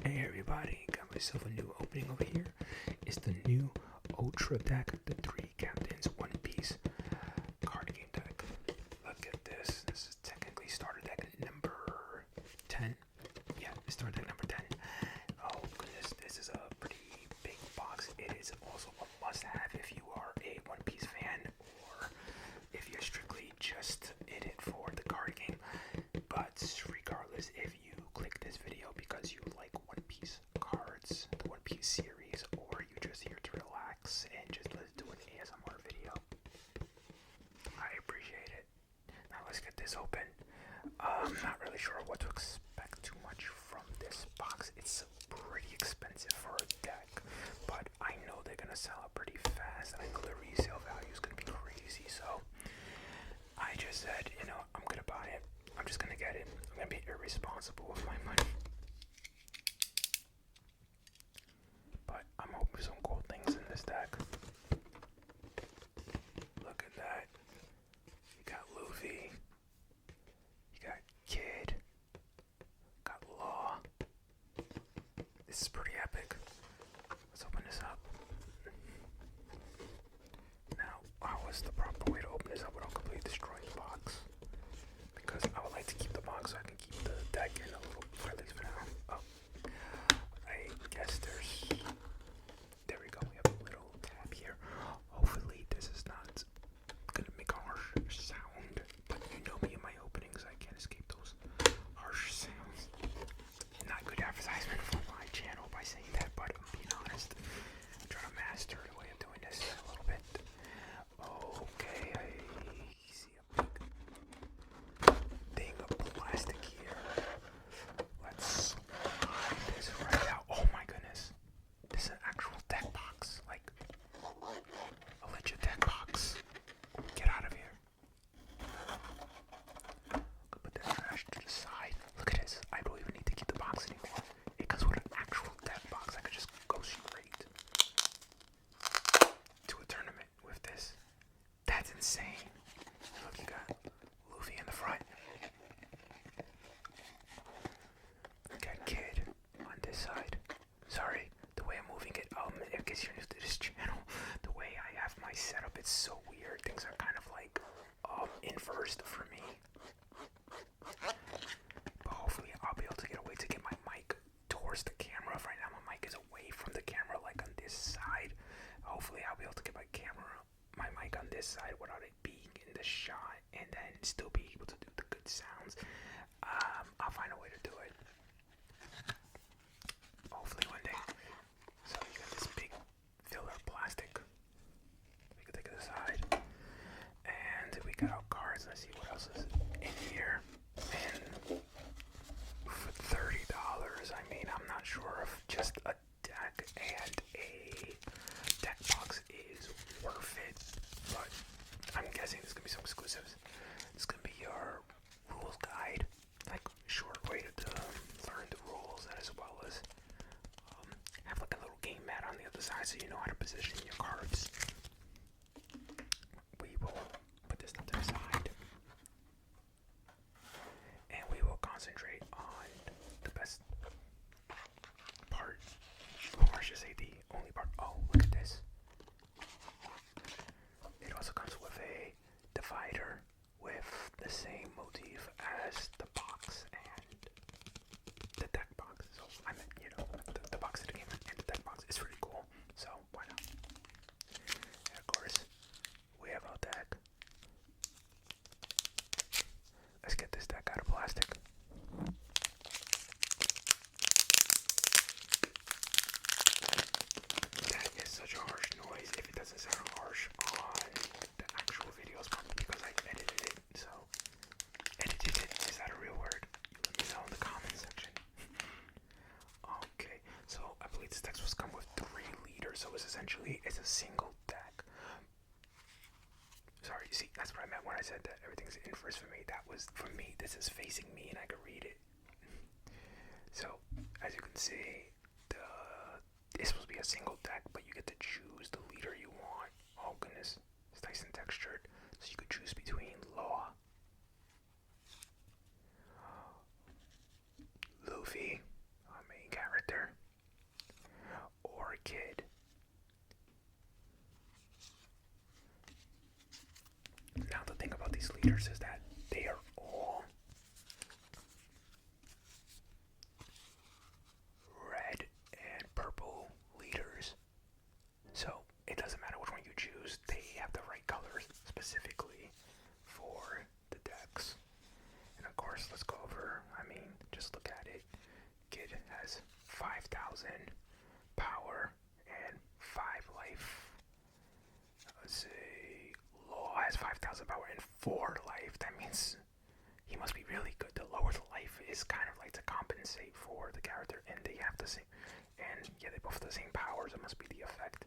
Hey everybody, got myself a new opening over here. It's the new Ultra deck, the 3 Captains One Piece card game deck. Look at this. This is technically starter deck number 10. Yeah, it's starter deck number 10. Oh goodness, this is a pretty big box. It is also a must-have if you are a One Piece fan or if you're strictly just in it for the card game. But regardless, if you click this video because you like One Piece cards, the One Piece series, or you're just here to relax and just let's do an ASMR video, I appreciate it. Now let's get this open. I'm not really sure what to expect too much from this box. It's pretty expensive for a deck, but I know they're gonna sell out pretty fast, and I know the resale value is gonna be crazy, so I just said, I'm gonna buy it. I'm just gonna get it. I'm gonna be irresponsible with my money. But I'm hoping for some cool things in this deck. Look at that. You got Luffy. You got Kid. Got Law. This is pretty epic. Let's open this up. Now, how is the proper way to open this up without completely destroying the box? Because I would like to keep the box so I can keep the deck in a little, for at least for now. Oh, I guess there we go, we have a little tab here. Hopefully this is not gonna make a harsh sound, but you know me in my openings, I can't escape those harsh sounds. Not good advertisement for my channel by saying that, but I'm being honest. I'm trying to master the way of doing this a little bit. Okay, I see a big thing of plastic here. Let's slide this right out. Oh my goodness. This is an actual deck box. Like, a legit deck box. Get out of here. Put that trash to the side. Look at this. I don't even need to keep the box anymore. It comes with an actual deck box. I could just go straight to a tournament with this. That's insane. Look, you got Luffy in the front. You got Kid on this side. Sorry, the way I'm moving it, in case you're new to this channel, the way I have my setup, it's so weird. Things are kind of like, inversed for me. But hopefully I'll be able to get a way to get my mic towards the camera. Right now my mic is away from the camera, like on this side. Hopefully I'll be able to get my mic on this side without it being in the shot, and then still be able to do the good sounds. I'll find a way to do it. Hopefully one day. So you got this big filler plastic. We can take it aside. And we got our cards. Let's see what else is in here. And for $30, I mean, I'm not sure if just a deck and a deck box is worth it, but I'm guessing there's gonna be some exclusives. It's gonna be your rules guide, like short way to learn the rules, as well as have like a little game mat on the other side so you know how to position your cards. We will put this to the side, and we will concentrate on the best part, or I should say the only part. Oh, look at this. It also comes with a divider with the same motif as the box and the deck box. So I meant, the box of the game and the deck box is pretty cool. So why not? And of course, we have our deck. Let's get this deck out of plastic. That is such a harsh noise. If it doesn't sound harsh on the actual videos, probably because I edited it. So, edited it, is that a real word? You let me know in the comment section. Okay, so I believe this deck was come with 3 leaders, so it's a single deck. Sorry, see, that's what I meant when I said that everything's inverse for me. That was, for me, this is facing me and I can read it. So, as you can see, it's supposed to be a single deck, but you get to choose the leader you want. Oh goodness, it's nice and textured. So you could choose between Law, Luffy, our main character, leaders is that they are all red and purple leaders. So it doesn't matter which one you choose, they have the right colors specifically for the decks. And of course, let's go over, just look at it. Kid has 5,000 power and 5 life. Let's see, Law has 5,000 power and 4 life. That means he must be really good. The lower the life is kind of like to compensate for the character, and they have the same. And yeah, they both have the same powers. It must be the effect.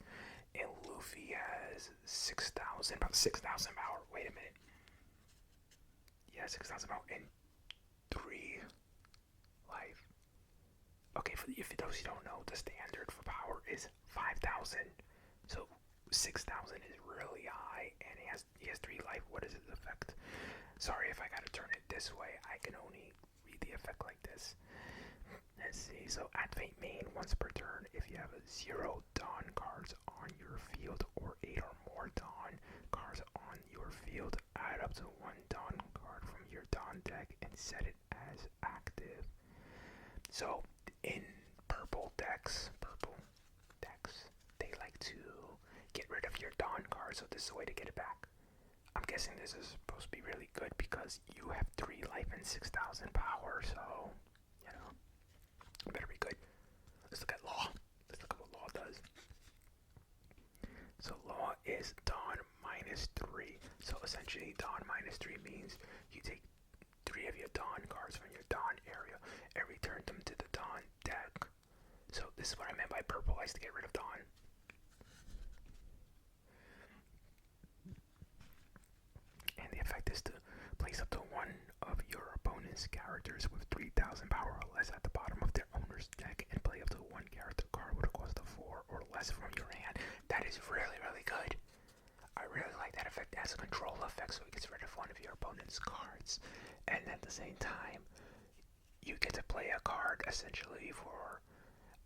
And Luffy has 6,000, about 6,000 power. Wait a minute. Yeah, 6,000 power and 3 life. Okay, if those you don't know, the standard for power is 5,000. So 6,000 is really high, and he has 3 life. What is his effect? Sorry if I gotta turn it this way. I can only read the effect like this. Let's see. So activate main once per turn. If you have 0 Dawn cards on your field or 8 or more Dawn cards on your field, add up to 1 Dawn card from your Dawn deck and set it as active. So in purple decks, they like to get rid of your Dawn card, so this is a way to get it back. I'm guessing this is supposed to be really good because you have 3 life and 6,000 power, so, it better be good. Let's look at Law. Let's look at what Law does. So Law is Dawn -3. So essentially Dawn -3 means you take 3 of your Dawn cards from your Dawn area and return them to the Dawn deck. So this is what I meant by purple likes to get rid of Dawn. And the effect is to place up to 1 of your opponent's characters with 3,000 power or less at the bottom of their owner's deck and play up to 1 character card with a cost of 4 or less from your hand. That is really, really good. I really like that effect as a control effect, so it gets rid of 1 of your opponent's cards. And at the same time, you get to play a card essentially for,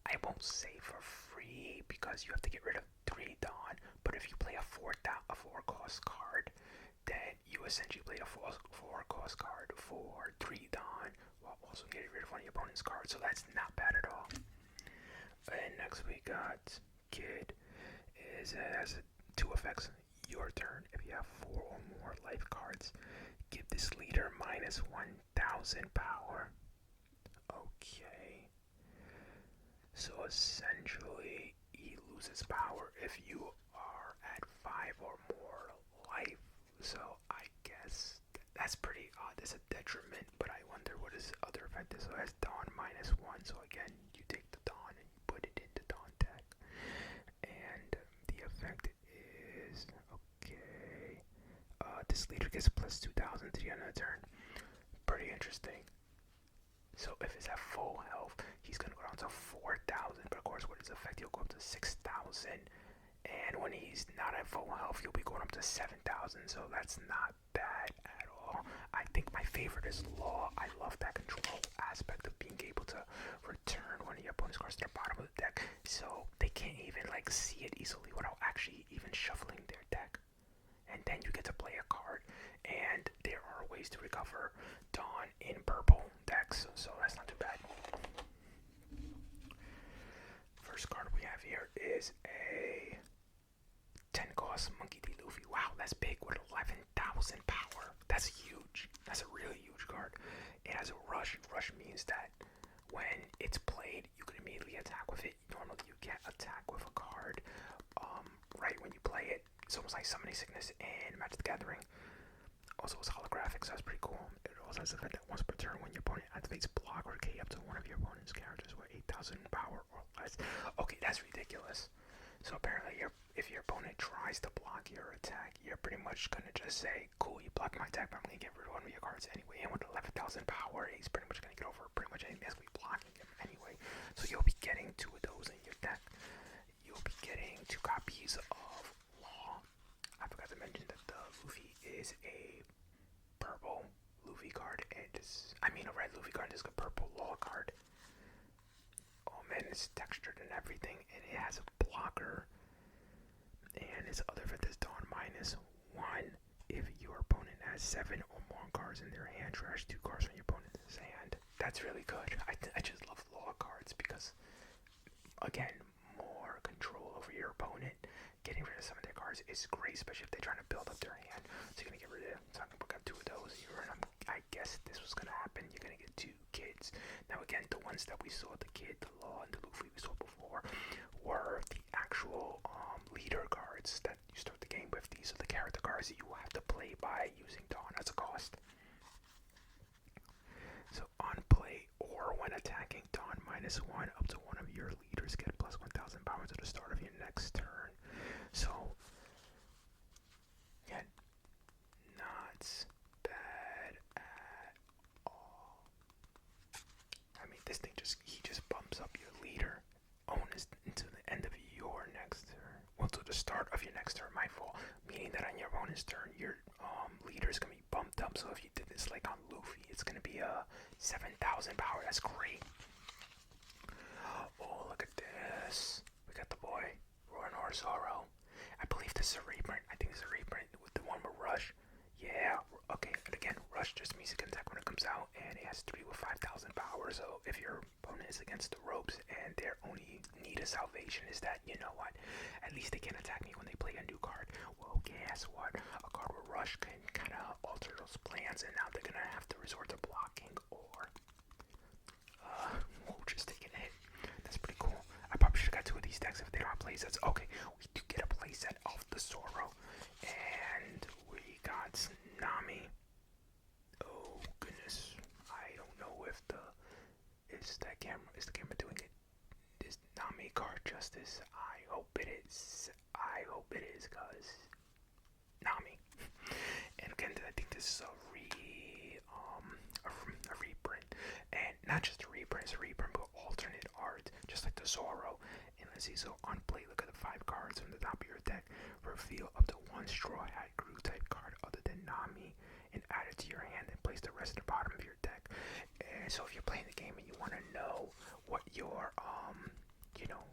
I won't say for free because you have to get rid of 3 Dawn, but if you play a 4 cost card, then you essentially play a 4 cost card for 3 Dawn while also getting rid of 1 of your opponent's cards, so that's not bad at all. And next we got Kid. It has 2 effects. Your turn, if you have 4 or more life cards, give this leader -1,000 power. Okay. So essentially, he loses power if you are at 5 or more life. So I guess that's pretty odd. It's a detriment, but I wonder what his other effect is. So it has Dawn -1. So again, you take the Dawn and you put it into Dawn deck. And the effect is, okay, this leader gets plus 2,000 to the end of the turn. Pretty interesting. So if it's at full health, he's going to go down to 4,000. But of course, with his effect, he'll go up to 6,000. And when he's not at full health, you'll be going up to 7,000. So that's not bad at all. I think my favorite is Law. I love that control aspect of being able to return 1 of your opponent's cards to the bottom of the deck, so they can't even see it easily without actually even shuffling their deck. And then you get to play a card, and there are ways to recover Dawn in purple decks, so that's not too bad. First card we have here is a 10 cost Monkey D. Luffy. Wow, that's big with 11,000 power. That's huge. That's a really huge card. It has a rush. Rush means that when it's played, you can immediately attack with it. Normally you can't attack with a card right when you play it. It's almost like Summoning Sickness and Magic the Gathering. Also, it's holographic, so that's pretty cool. It also has the effect that once per turn, when your opponent activates block or K up to 1 of your opponent's characters with 8,000 power or less. Okay, that's ridiculous. So apparently, if your opponent tries to block your attack, you're pretty much gonna just say, "Cool, you blocked my attack, but I'm gonna get rid of 1 of your cards anyway." And with 11,000 power, he's pretty much gonna get over pretty much anything that's blocking him anyway. So you'll be getting 2 of those in your deck. You'll be getting 2 copies of Law. I forgot to mention that the Luffy is a purple Luffy card, and a red Luffy card is a purple Law card. Oh man, it's textured and everything, and it has a blocker. And its other effect is Dawn -1. If your opponent has 7 or more cards in their hand. Trash 2 cards from your opponent's hand. That's really good. I just love law cards because, again, more control over your opponent. Getting rid of some of their cards is great, especially if they're trying to build up their hand. So you're gonna get rid of. So I'm gonna pick up 2 of those. I guess this was gonna happen. You're gonna get 2 kids. Now again, the ones that we saw, the kid, the law, and the Luffy we saw before, were the actual leader cards that you start the game with. These are the character cards that you will have to play by using Dawn as a cost. So on play or when attacking, Dawn -1 up to one of your leaders get plus 1,000 power to the start of your next turn. So yeah, not bad at all. I mean, this thing he just bumps up your leader onus until the end of your next turn. Well, to the start of your next turn, my fault. Meaning that on your bonus turn, your leader is gonna be bumped up. So if you did this like on Luffy, it's gonna be 7,000 power. That's great. Oh, look at this. We got the boy, Roanoor Zoro. I believe this is a reprint. I think this is a reprint with the one with Rush. Yeah, okay, and again, Rush just means it can attack when it comes out, and it has 3 with 5,000 power, so if your opponent is against the ropes and their only need of salvation is that, you know what, at least they can attack me when they play a new card. Well, guess what? A card with Rush can kind of alter those plans, and now they're going to have to resort to blocking or just taking a hit. That's pretty cool. I probably should have got 2 of these decks if they don't have playsets. Okay, we do get a playset of the Zoro, and we got Nami. Oh goodness, I don't know if is the camera doing it? Is Nami card justice? I hope it is. I hope it is, cause Nami. And again, I think this is a reprint, and not just a reprint. It's a reprint, but alternate art, just like the Zoro. And let's see. So on play, look at the 5 cards from the top of your deck. Reveal up to 1 Straw Hat Crew type card other than Nami, and add it to your hand, and place the rest at the bottom of your deck. And so if you're playing the game and you want to know what your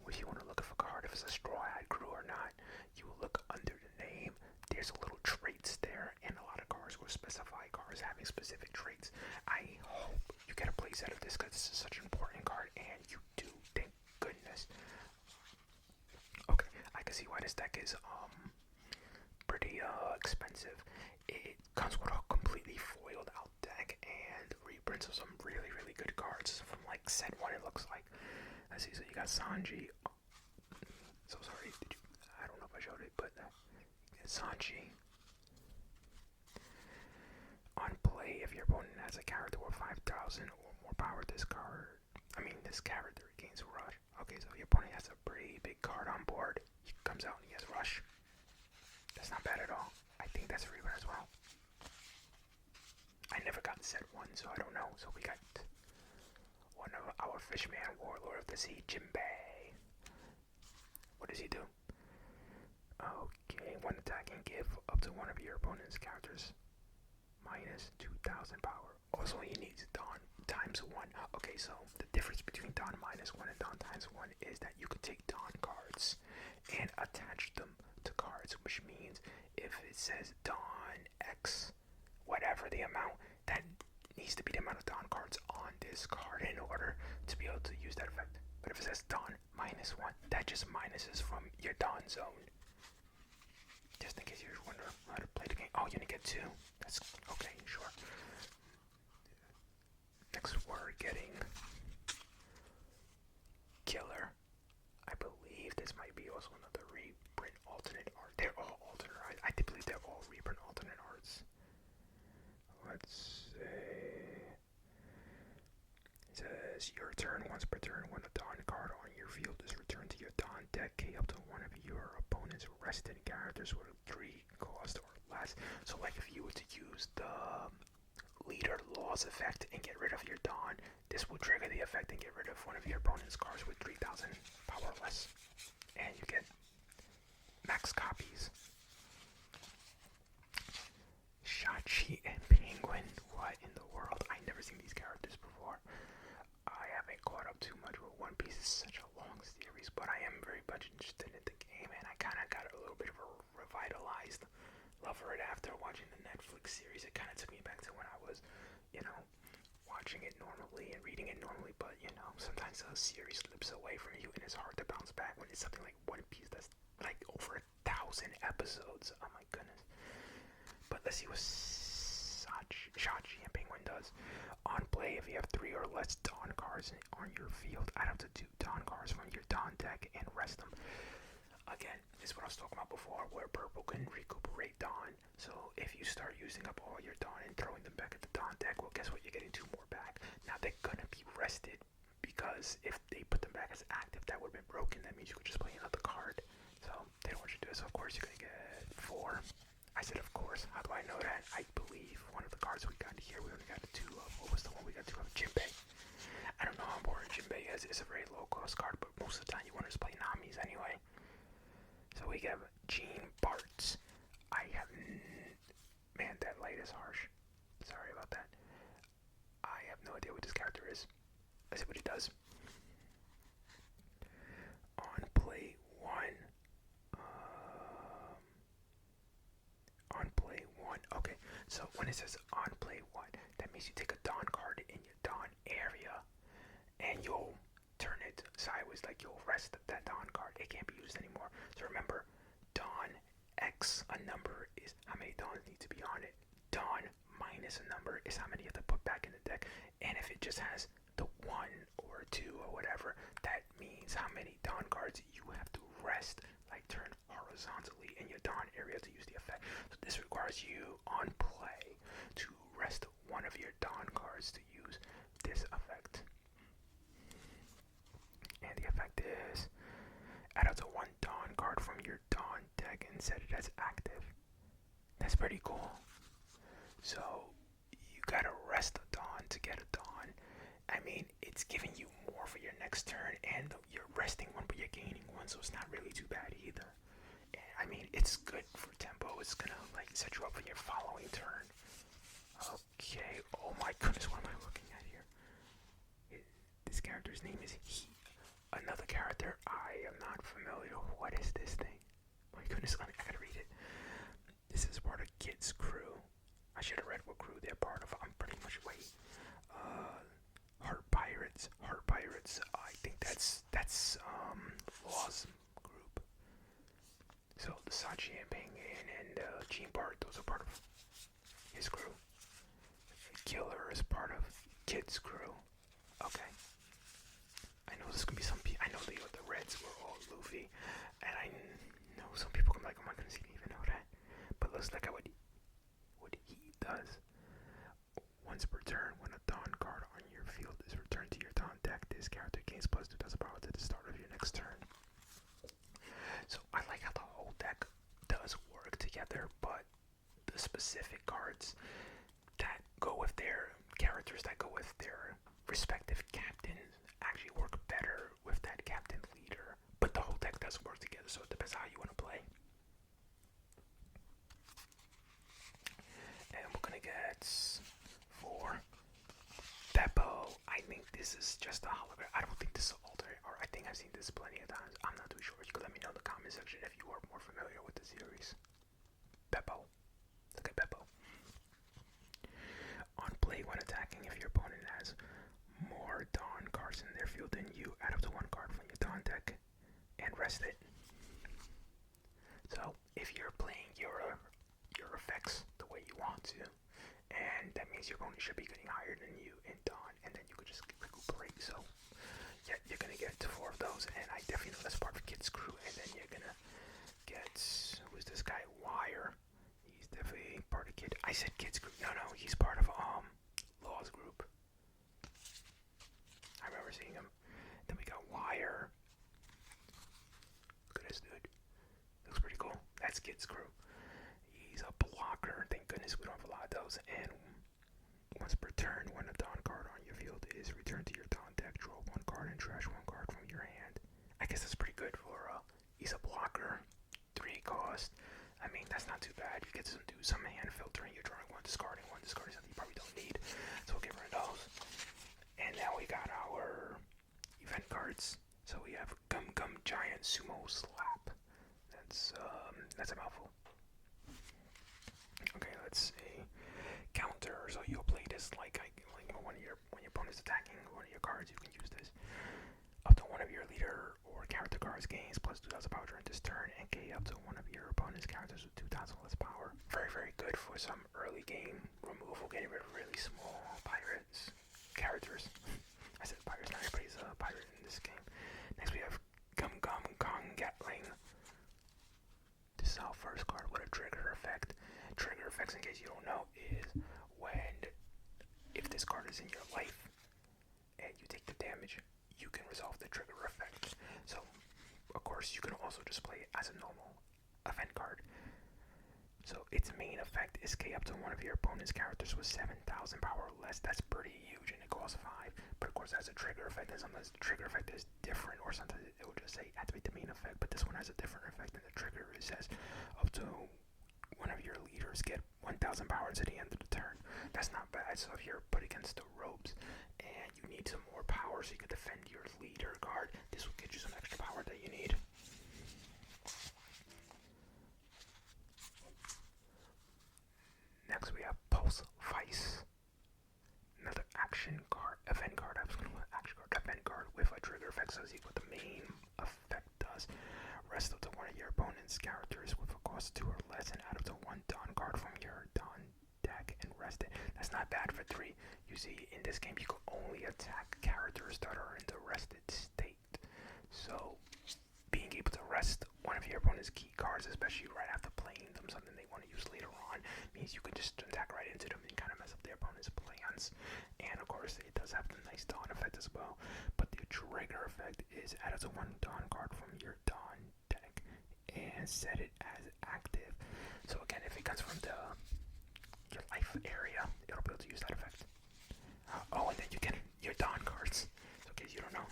if you want to look at a card, if it's a Straw Hat Crew or not, you will look under the name. There's a little traits there, and a lot of cards will specify cards having specific traits. I hope you get a playset of this because this is such an important card, and you do. Thank goodness. Okay, I can see why this deck is pretty expensive. It comes with a completely foiled out deck and reprints of some really, really good cards from like set 1. It looks like. Let's see. So you got Sanji. So sorry. I don't know if I showed it, but Sanji. On play, if your opponent has a character with 5,000 or more power, this character gains Rush. Okay, so if your opponent has a pretty big card on board, he comes out and he has Rush. That's not bad at all. I think that's a reprint as well. I never got set 1, so I don't know. So we got one of our Fishman, Warlord of the Sea, Jinbei. What does he do? Okay, when attacking, give up to one of your opponent's characters -2,000 power. Also, he needs Dawn ×1. Okay, so the difference between Dawn -1 and Dawn ×1 is that you could take Dawn cards and attach them to cards, which means if it says Dawn X, whatever the amount, that needs to be the amount of Dawn cards on this card in order to be able to use that effect. But if it says Dawn -1, that just minuses from your Dawn zone. Just in case you're wondering how to play the game. Oh, you only get 2. That's okay, sure. Next we're getting Killer. I believe this might be also another reprint alternate art. They're all alternate art. I believe they're all reprint alternate arts. Let's say it says your turn. Once per turn, when a Dawn card on your field is returned to your Dawn deck, K up to one of your opponent's rested characters with a 3 cost or less. So like if you were to use the leader Law's effect and get rid of your Dawn, this will trigger the effect and get rid of one of your opponent's cards with 3,000 power or less. And you get max copies. Shachi and Penguin. What in the world? I never seen these characters before. I haven't caught up too much with One Piece. It's such a long series, but I am very much interested in the game, and I kind of got a little bit of a revitalized love for it after watching the Netflix series, it kind of took me back to when I was, you know, watching it normally and reading it normally, but you know, sometimes a series slips away from you and it's hard to bounce back when it's something like One Piece that's like over 1,000 episodes. Oh my goodness. But let's see what Shachi and Penguin does. On play, if you have 3 or less Dawn cards on your field, I'd have to do Dawn cards from your Dawn deck and rest them. Again, this is what I was talking about before, where purple can recuperate Dawn. So if you start using up all your Dawn and throwing them back at the Dawn deck, well, guess what? You're getting 2 more back. Now they're gonna be rested, because if they put them back as active, that would have been broken. That means you could just play another card. So they don't want you to do it. So of course you're gonna get 4. I said of course. How do I know that? I believe one of the cards we got here, we only got 2 of. What was the one we got 2 of? Jinbei. I don't know how important Jinbei is. It's a very low cost card, but most of the time you want to just play Namis anyway. So we have Gene Bartz. Man, that light is harsh. Sorry about that. I have no idea what this character is. Let's see what he does. On play 1. On play 1. Okay, so when it says on play 1, that means you take a Dawn card in your Dawn area and you'll turn it sideways, like you'll rest that Dawn card. It can't be used anymore. So remember, Dawn X a number is how many Dawns need to be on it. Dawn minus a number is how many you have to put back in the deck. And if it just has the 1 or 2 or whatever, that means how many Dawn cards you have to rest, like turn horizontally in your Dawn area to use the effect. So this requires you on play to rest one of your Dawn cards to use this effect. And the effect is add up to 1 Dawn card from your Dawn deck and set it as active. That's pretty cool. So you gotta rest a Dawn to get a Dawn. I mean, it's giving you more for your next turn, and you're resting 1, but you're gaining 1, so it's not really too bad either. And, I mean, it's good for tempo. It's gonna like set you up for your following turn. Okay. Oh my goodness, what am I looking at here? This character's name is He. Another character I am not familiar. What is this thing? My goodness, I gotta read it. This is part of Kid's crew. I should have read what crew they're part of. I'm pretty much Heart Pirates. I think that's Law's group. So the Sachi and Penguin and Gene Bart, those are part of his crew. Killer is part of Kid's crew. Okay. I know there's gonna be some people. I know the Reds were all Luffy, and I know some people come like, oh my goodness, he didn't even know that. But let's look at what he does. Once per turn, when a Dawn card on your field is returned to your Dawn deck, this character gains +2 power to the start of your next turn. So I like how the whole deck does work together, but the specific cards that go with their characters, that go with their respective captains, actually work better with that captain leader. But the whole deck does work together, so it depends how you want to play. And we're gonna get for Beppo. I think this is just a hologram. I don't think this is alternate art. I think I've seen this plenty of times. I'm not too sure. You could let me know in the comment section if you are more familiar with the series. Beppo. Look at Beppo. On play, when attacking, if your opponent has more Dawn cards in their field than you, add up to 1 card from your Dawn deck and rest it. So if you're playing your effects the way you want to, and that means your opponent should be getting higher than you in Dawn, and then you could just recuperate. So yeah, you're gonna get 4 of those, and I definitely know that's part of Kid's crew. And then you're gonna get, who's this guy? Wire. He's definitely part of Kid. I said Kid's group. No, he's part of Law's group. I remember seeing him. Then we got Wire. Look at this dude. Looks pretty cool. That's Kid's crew. He's a blocker. Thank goodness we don't have a lot of those. And once per turn, when a Dawn card on your field is returned to your Dawn deck, draw 1 card and trash 1 card from your hand. I guess that's pretty good for he's a blocker. 3 cost. I mean, that's not too bad. You get to do some hand filtering. You're drawing 1, discarding something you probably don't need. So we'll get rid of those. And now we got our event cards. So we have Gum Gum Giant Sumo Slap. That's a mouthful. Okay, let's see. counter. So you'll play this like when your opponent's attacking one of your cards, you can use this. Up to one of your leader or character cards gains plus 2,000 power during this turn, and K up to one of your opponent's characters with 2,000 less power. Very, very good for some early game removal, getting rid of really small pirates characters. I said pirates, not everybody's a pirate in this game. Next we have Gum Gum Kong Gatling. This is our first card with a trigger effect. Trigger effects, in case you don't know, is if this card is in your life and you take the damage, you can resolve the trigger effect. So, of course, you can also just play it as a normal event card. So, its main effect is K up to one of your opponent's characters with 7,000 power or less. That's pretty huge, and it costs 5. But of course, it has a trigger effect, and sometimes the trigger effect is different, or sometimes it will just say activate the main effect. But this one has a different effect, and the trigger it says up to one of your leaders get 1,000 power to the end of the turn. That's not bad. So if you're put against the ropes and you need some more power so you can defend your leader card, this will get you some extra power that you need. Next we have Pulse Vice. Another action card, event card. I was going to put action card, event card with a trigger effect, so see what the main effect does. Rest up to one of your opponent's characters with a cost 2 or less, and add up to 1 Dawn card from your Dawn deck and rest it. That's not bad for 3. You see, in this game, you can only attack characters that are in the rested state. So, being able to rest one of your opponent's key cards, especially right after playing them, something they want to use later on, means you can just attack right into them and kind of mess up their opponent's plans. And of course, it does have the nice Dawn effect as well. But the trigger effect is add up to 1 Dawn card from your Dawn deck and set it as active. So again, if it comes from your life area, it'll be able to use that effect. And then you get your Dawn cards. So in case you don't know,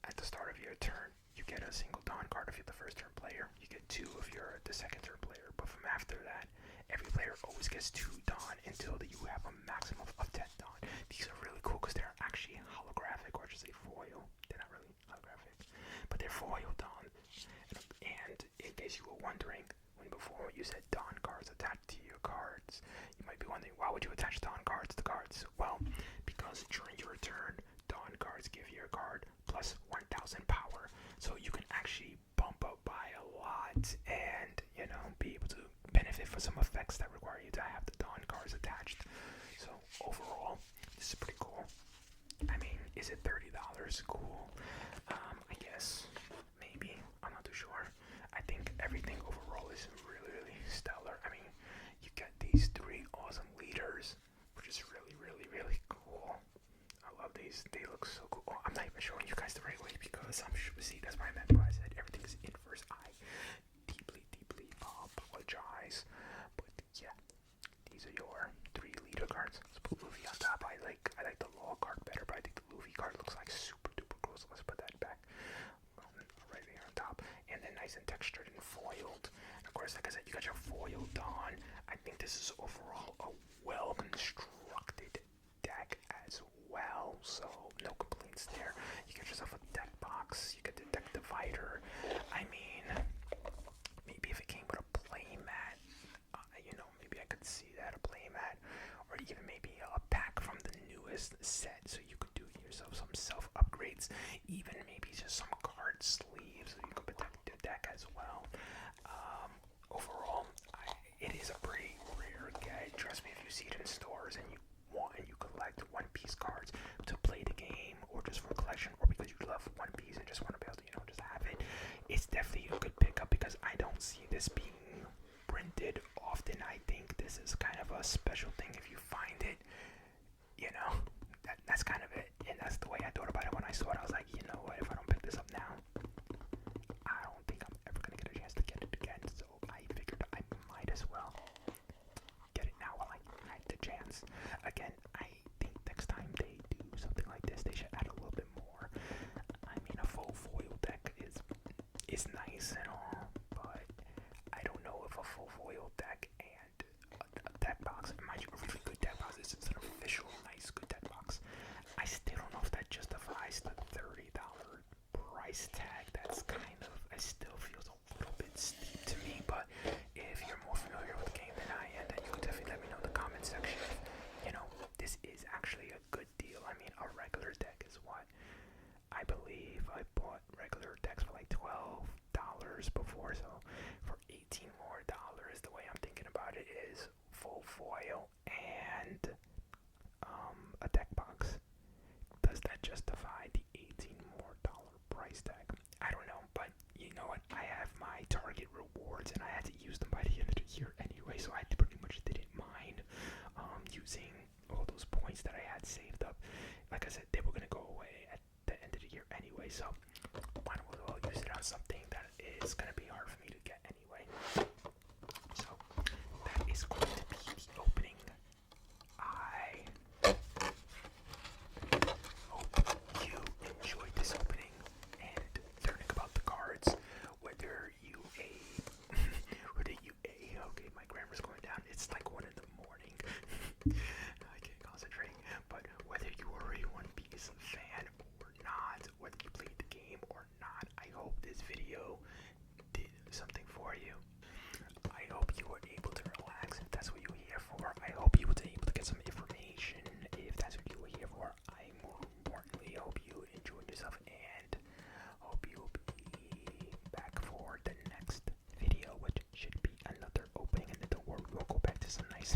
at the start of your turn, you get a single Dawn card if you're the first turn player. You get 2 if you're the second turn player. But from after that, every player always gets 2 Dawn until you have a maximum of 10 Dawn. These are really cool because they're actually holographic, or just say foil. They're not really holographic, but they're foil Dawn. And in case you were wondering, when before you said Dawn cards attached to your cards, you might be wondering, why would you attach Dawn cards to cards? Well, because during your turn, Dawn cards give your card plus 1,000 power, so you can actually bump up by a lot and, be able to benefit from some effects that require you to have the Dawn cards attached. So overall, this is pretty cool. I mean, is it $30? Cool. I guess maybe. I'm not too sure. I think everything overall is really, really stellar. I mean, you get these 3 awesome leaders, which is really, really, really cool. I love these. They look so cool. Oh, I'm not even showing you guys the right way because I'm sure. See, that's what I meant by I said everything is in first eye. Deeply, deeply apologize. But yeah, these are your 3 leader cards. Let's put Luffy on top. I like the Law card better, but I think the Luffy card looks like super duper cool. So let's put that back right here on top. And then nice and textured and foiled. And of course, like I said, you got your foil Dawn. I think this is overall a well constructed deck as well. So no complaints there. You get yourself a deck box. You get the deck divider. I mean, maybe if it came with a play mat, maybe I could see that, a play mat, or even maybe a pack from the newest set, so you could do yourself some self upgrades, even maybe just some card sleeves, so you could protect the deck as well. Overall, it is a pretty rare guide. Trust me, if you see it in stores and you collect One Piece cards to play the game, or just for collection, or because you love One Piece and just want to be able to, just have it, it's definitely a good pickup because I don't see this being printed often. I think this is kind of a special thing. If you find it, that's kind of it. And that's the way I thought about it when I saw it. I was like, you know what, if I don't pick this up now, I don't think I'm ever going to get a chance to get it again. So I figured I might as well get it now while I had the chance. Again, I think next time they do something like this, they should add a little bit more. I mean, a full foil deck is nice and all, but I don't know if a full foil deck and a deck box, mind you, a really good deck box, this is an official nice good deck box. I still don't know if that justifies the $30 price tag. That's it still feels a little bit steep to me, but if you're more familiar with the game than I am, then you can definitely let me know in the comment section. before. So for $18 more, the way I'm thinking about it is full foil and a deck box. Does that justify the $18 more price tag? I don't know, but you know what? I have my target rewards, and I had to use them by the end of the year anyway, so I pretty much didn't mind using all those points that I had saved up. Like I said, they were gonna go away at the end of the year anyway, so might as well use it on something that is gonna be hard for me to get anyway. So that is going to be the opening. I hope you enjoyed this opening and learning about the cards. Okay, my grammar's going down. It's like 1 in the morning. I can't concentrate. But whether you are a One Piece fan or not, whether you played the game or not, I hope this video did something for you. I hope you were able to relax if that's what you were here for. I hope you were able to get some information if that's what you were here for. I more importantly hope you enjoyed yourself and hope you'll be back for the next video, which should be another opening, and then we'll go back to some nice